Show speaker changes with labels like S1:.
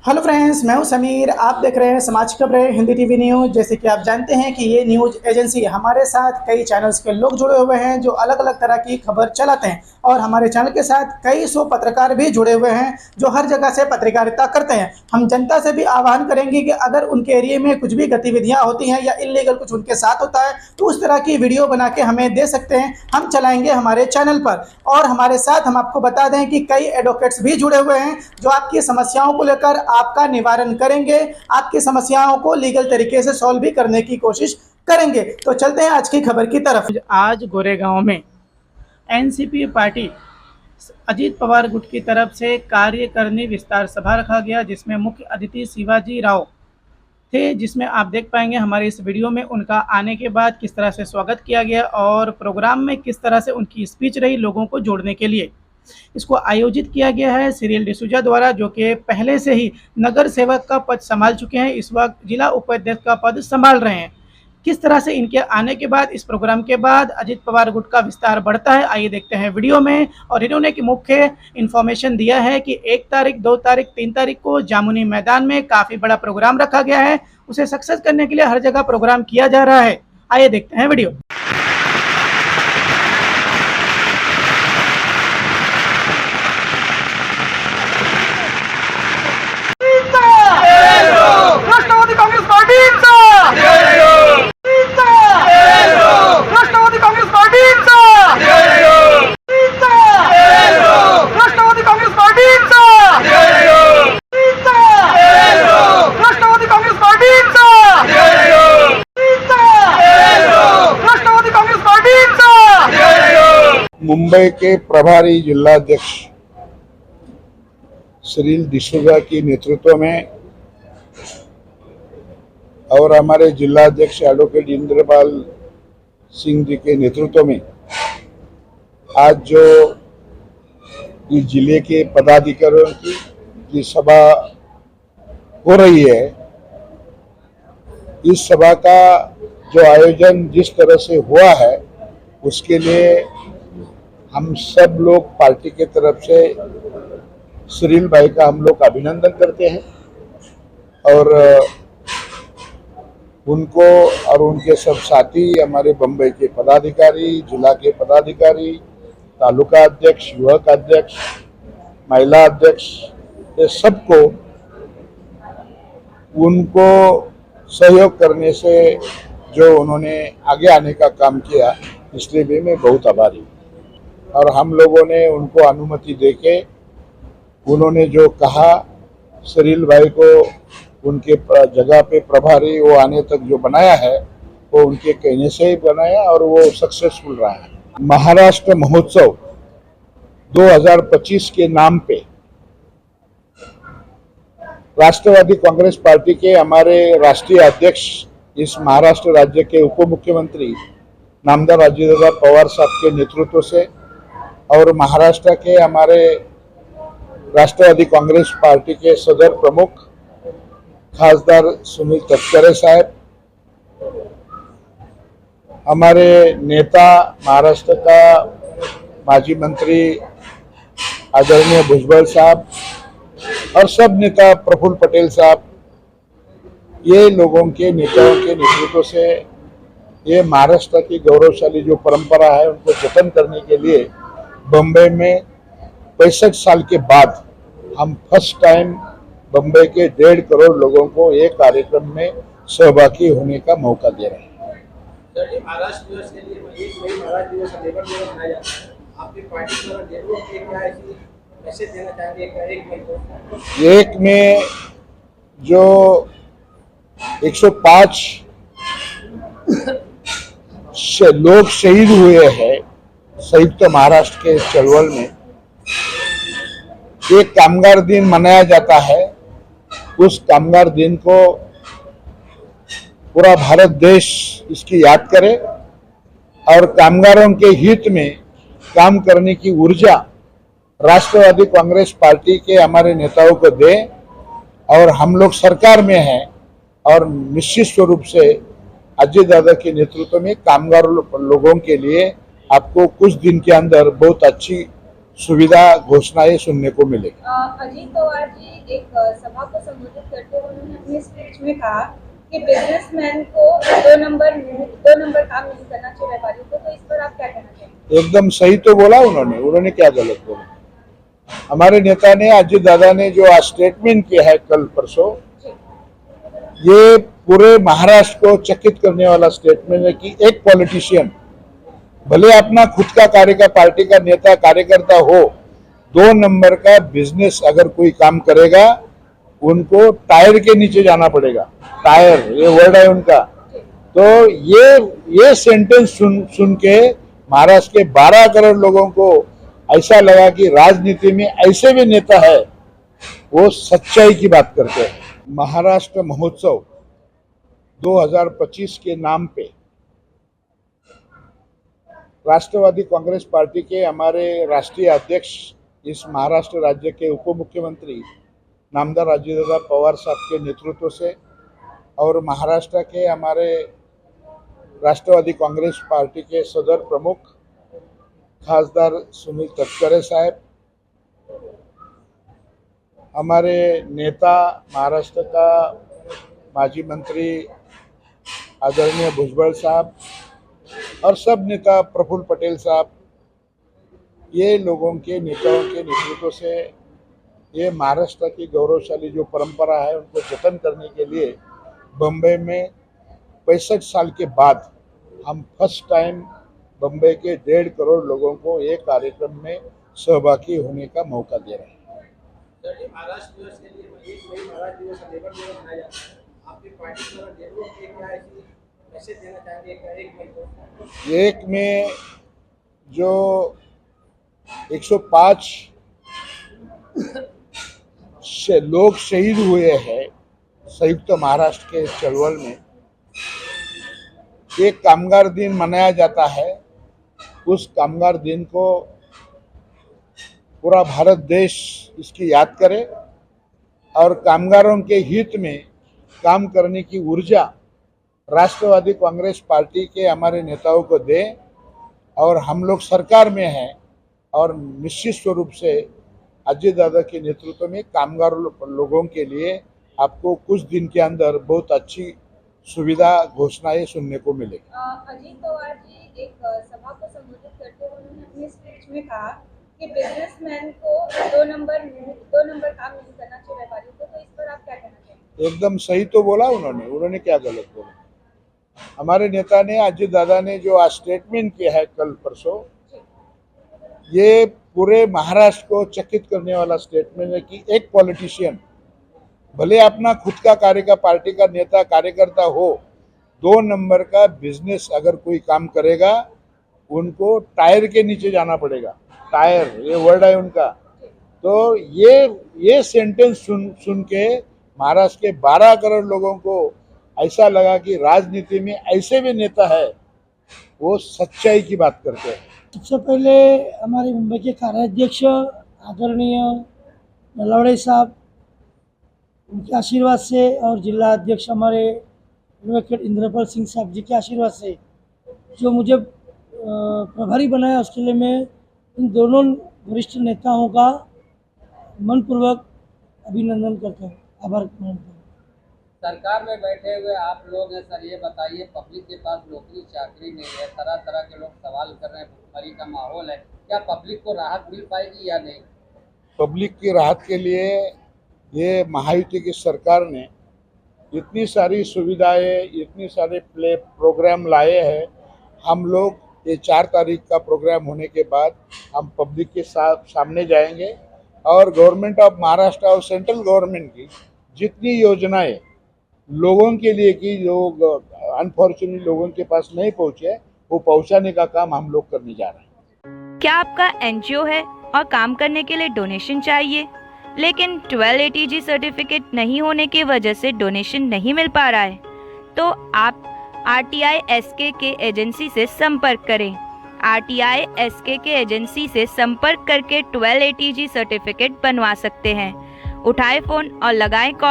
S1: Hello friends, मैं हूं समीर। आप देख रहे हैं समाज खबरें हिंदी टीवी न्यूज़। जैसे कि आप जानते हैं कि ये न्यूज़ एजेंसी हमारे साथ कई चैनल्स के लोग जुड़े हुए हैं जो अलग अलग तरह की खबर चलाते हैं, और हमारे चैनल के साथ कई सौ पत्रकार भी जुड़े हुए हैं जो हर जगह से पत्रकारिता करते हैं। हम जनता से भी आह्वान करेंगे कि अगर उनके एरिया में कुछ भी गतिविधियाँ होती हैं या इलीगल कुछ उनके साथ होता है तो उस तरह की वीडियो बना के हमें दे सकते हैं, हम चलाएंगे हमारे चैनल पर। और हमारे साथ हम आपको बता दें कि कई एडवोकेट्स भी जुड़े हुए हैं जो आपकी समस्याओं को लेकर आपका निवारण करेंगे, आपकी समस्याओं को लीगल तरीके से सॉल्व भी करने की कोशिश करेंगे। तो चलते हैं आज की खबर की तरफ। आज गोरेगांव में एनसीपी पार्टी अजीत पवार गुट की तरफ से कार्यकारिणी विस्तार सभा रखा गया, जिसमें मुख्य अतिथि शिवाजी राव थे, जिसमें आप देख पाएंगे हमारे इस वीडियो में उनका आने के बाद किस तरह से स्वागत किया गया और प्रोग्राम में किस तरह से उनकी स्पीच रही लोगों को जोड़ने के लिए। इसको आयोजित किया गया है सिरिल डिसूजा द्वारा, जो कि पहले से ही नगर सेवक का पद संभाल चुके हैं, इस वक्त जिला उपाध्यक्ष का पद संभाल रहे हैं। किस तरह से इनके आने के बाद, इस प्रोग्राम के बाद अजीत पवार गुट का विस्तार बढ़ता है, आइए देखते हैं वीडियो में। और इन्होंने की मुख्य इन्फॉर्मेशन दिया है कि 1 तारीख, 2 तारीख, 3 तारीख को जामुनी मैदान में काफ़ी बड़ा प्रोग्राम रखा गया है। उसे सक्सेस करने के लिए हर जगह प्रोग्राम किया जा रहा है। आइए देखते हैं वीडियो।
S2: राष्ट्रवादी काँग्रेस पार्टीचा राष्ट्रवादी काँग्रेस पार्टीचा राष्ट्रवादी काँग्रेस पार्टीचा राष्ट्रवादी काँग्रेस पार्टीचा राष्ट्रवादी काँग्रेस पार्टीचा।
S3: मुंबई के प्रभारी जिलाध्यक्ष सिरिल डिसूजा की नेतृत्व में और हमारे जिलाध्यक्ष एडवोकेट इंद्रपाल सिंह जी के नेतृत्व में आज जो इस जिले के पदाधिकारियों की सभा हो रही है, इस सभा का जो आयोजन जिस तरह से हुआ है उसके लिए हम सब लोग पार्टी के तरफ से सिरिल भाई का हम लोग अभिनंदन करते हैं और उनको और उनके सब साथी, हमारे बम्बई के पदाधिकारी, जिला के पदाधिकारी, तालुका अध्यक्ष, युवक अध्यक्ष, महिला अध्यक्ष, ये सबको उनको सहयोग करने से जो उन्होंने आगे आने का काम किया, इसलिए भी मैं बहुत आभारी हूँ। और हम लोगों ने उनको अनुमति देके उन्होंने जो कहा, सिरिल भाई को उनके जगह पे प्रभारी वो आने तक जो बनाया है वो उनके कहने से ही बनाया और वो सक्सेसफुल रहा है। महाराष्ट्र महोत्सव 2025 के नाम पे राष्ट्रवादी कांग्रेस पार्टी के हमारे राष्ट्रीय अध्यक्ष, इस महाराष्ट्र राज्य के उप मुख्यमंत्री नामदार अजितदादा पवार साहब के नेतृत्व से और महाराष्ट्र के हमारे राष्ट्रवादी कांग्रेस पार्टी के सदर प्रमुख खासदार सुनील तटकरे साहब, हमारे नेता महाराष्ट्र का माजी मंत्री आदरणीय भुजबल साहब और सब नेता प्रफुल्ल पटेल साहब, ये लोगों के नेताओं के नेतृत्व से ये महाराष्ट्र की गौरवशाली जो परंपरा है उनको जतन करने के लिए बम्बई में 65 साल के बाद हम फर्स्ट टाइम बम्बई के 1.5 करोड़ लोगों को एक कार्यक्रम में सहभागी होने का मौका दे रहे हैं।
S4: महाराष्ट्र दिवस के लिए एक मई महाराष्ट्र दिवस लेबर दिवस मनाया जाता है, आपकी पार्टी द्वारा लेबरों के क्या ऐसी मैसेज देना चाहेंगे? एक मई को
S3: एक में जो 105 लोग शहीद हुए हैं संयुक्त महाराष्ट्र के चळवळ में, एक कामगार दिन मनाया जाता है। उस कामगार दिन को पूरा भारत देश इसकी याद करे और कामगारों के हित में काम करने की ऊर्जा राष्ट्रवादी कांग्रेस पार्टी के हमारे नेताओं को दे। और हम लोग सरकार में हैं और निश्चित स्वरूप से अजय दादा के नेतृत्व में कामगार लोगों के लिए आपको कुछ दिन के अंदर बहुत अच्छी सुविधा घोषणाएं सुनने को मिलेगी।
S5: अजीत पवार जी एक सभा को संबोधित करते हुए उन्होंने अपने स्पीच में कहा कि बिजनेसमैन को दो नंबर काम नहीं करना चाहिए व्यापारियों को, तो इस पर आप क्या कहना चाहेंगे?
S3: एकदम सही तो बोला उन्होंने क्या गलत बोला? हमारे नेता ने, अजीत दादा ने जो आज स्टेटमेंट किया है कल परसों, ये पूरे महाराष्ट्र को चकित करने वाला स्टेटमेंट है कि एक पॉलिटिशियन भले अपना खुद का पार्टी का नेता कार्यकर्ता हो, 2 नंबर का बिजनेस अगर कोई काम करेगा उनको टायर के नीचे जाना पड़ेगा। टायर, ये वर्ड है उनका। तो ये सेंटेंस सुन के महाराष्ट्र के 12 करोड़ लोगों को ऐसा लगा कि राजनीति में ऐसे भी नेता है, वो सच्चाई की बात करते हैं। महाराष्ट्र महोत्सव 2025 के नाम पे राष्ट्रवादी कांग्रेस पार्टी के हमारे राष्ट्रीय अध्यक्ष, इस महाराष्ट्र राज्य के उप मुख्यमंत्री नामदार अजितदादा पवार साहब के नेतृत्व से और महाराष्ट्र के हमारे राष्ट्रवादी कांग्रेस पार्टी के सदर प्रमुख खासदार सुनील तटकरे साहब, हमारे नेता महाराष्ट्र का माजी मंत्री आदरणीय भुजबल साहब और सब नेता प्रफुल्ल पटेल साहब, ये लोगों के नेताओं के नेतृत्व से ये महाराष्ट्र की गौरवशाली जो परंपरा है उनको जतन करने के लिए बम्बई में 65 साल के बाद हम फर्स्ट टाइम बम्बई के 1.5 करोड़ लोगों को एक कार्यक्रम में सहभागी होने का मौका दे रहे हैं।
S4: सर जी, महाराष्ट्र दिवस के लिए 1 मई महाराष्ट्र दिवस लेबर दिवस मनाया जाता है, आपकी पार्टी द्वारा देशों के क्या ऐसी मैसेज देना चाहेंगे? 1 मई को
S3: 1 में जो 105 लोग शहीद हुए हैं संयुक्त महाराष्ट्र के चळवळ में, एक कामगार दिन मनाया जाता है। उस कामगार दिन को पूरा भारत देश इसकी याद करे और कामगारों के हित में काम करने की ऊर्जा राष्ट्रवादी कांग्रेस पार्टी के हमारे नेताओं को दे। और हम लोग सरकार में हैं और निश्चित स्वरूप से अजीत दादा के नेतृत्व में कामगार लोगों के लिए आपको कुछ दिन के अंदर बहुत अच्छी सुविधा घोषणाएं सुनने को मिलेगी।
S5: अजीत पवार जी एक सभा को संबोधित करते हुए उन्होंने अपने स्पीच में कहा कि बिजनेसमैन को दो नंबर काम नहीं करना चाहिए व्यापारियों को, तो इस पर आप क्या कहना चाहेंगे?
S3: एकदम सही तो बोला उन्होंने क्या गलत बोला? हमारे नेता ने, अजीत दादा ने जो आज स्टेटमेंट किया है कल परसों, ये पूरे महाराष्ट्र को चकित करने वाला स्टेटमेंट है कि एक पॉलिटिशियन भले अपना खुद का पार्टी का नेता कार्यकर्ता हो, 2 नंबर का बिजनेस अगर कोई काम करेगा उनको टायर के नीचे जाना पड़ेगा। टायर, ये वर्ड है उनका। तो ये सेंटेंस सुन के महाराष्ट्र के 12 करोड़ लोगों को ऐसा लगा कि राजनीति में ऐसे भी नेता है, वो सच्चाई की बात करते हैं।
S6: सबसे पहले हमारे मुंबई के कार्याध्यक्ष आदरणीय नलावड़े साहब, उनके आशीर्वाद से और जिला अध्यक्ष हमारे एडवोकेट इंद्रपाल सिंह साहब जी के आशीर्वाद से जो मुझे प्रभारी बनाया, उसके लिए मैं इन दोनों वरिष्ठ नेताओं का मनपूर्वक अभिनंदन करता हूँ, आभार मानता हूँ।
S7: सरकार में बैठे हुए आप लोग हैं सर, ये बताइए पब्लिक के पास नौकरी चाकरी नहीं है, तरह तरह के लोग सवाल कर रहे हैं, भुखमरी का माहौल है, क्या पब्लिक को राहत मिल पाएगी या नहीं?
S3: पब्लिक की राहत के लिए ये महायुति की सरकार ने इतनी सारी सुविधाएं, इतनी सारे प्रोग्राम लाए हैं। हम लोग ये 4 तारीख का प्रोग्राम होने के बाद हम पब्लिक के सामने जाएंगे और गवर्नमेंट ऑफ महाराष्ट्र और सेंट्रल गवर्नमेंट की जितनी योजनाएं लोगों के लिए की, लोग अनफॉर्चुनेटली लोगों के पास नहीं पहुंचे, वो पहुंचाने का काम हम लोग करने जा रहे हैं।
S8: क्या आपका एनजीओ है और काम करने के लिए डोनेशन चाहिए, लेकिन 1280G सर्टिफिकेट नहीं होने की वजह से डोनेशन नहीं मिल पा रहा है? तो आप RTI SKK एजेंसी से संपर्क करें। RTI SKK एजेंसी से संपर्क करके 1280G सर्टिफिकेट बनवा सकते हैं। उठाएं फ़ोन और लगाएं कॉल